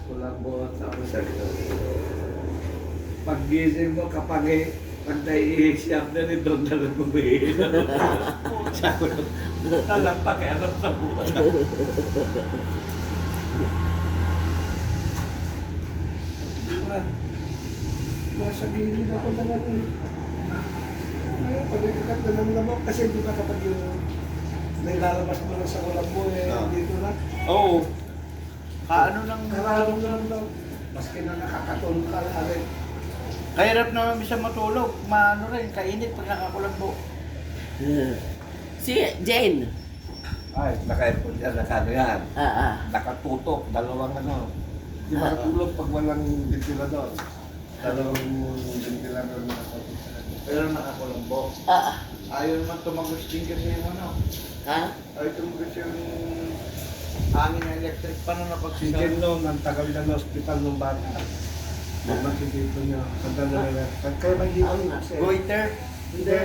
kulambot, tapos sa pag-gising mo pag naiisiyap na rin doon na lang bumihila. Sabi ko, talang pakialam sa buwan. Nasa gilid ako naman. Ngayon, pag-ikat na ng lamok kasi di ba kapag yung nailalabas mo lang sa kulambo dito na. Oo. Kaano nang... Karalong lang. Maski na nakakatulog ka rin. Kahirap naman siya matulog. Maano rin, kainit pag nakakulagbo. Si Jane. Ay, naka-airport yan, naka-ano Ah. nakatutok, dalawang ano. Di makatulog pag walang ventilador. Dalawang ventilador na nakatutok. Pero nakakulagbo. Ah. Ayaw naman tumagos din kasi yung ano. Ha? Ayaw tumagos yung hangin na electric pa na Si napagsigal. Jen noon, ang tagal na ng hospital nung bata. Kung makikita niya, ang tagal na. Kaya may Oo nga. kasi. Goiter? Hindi.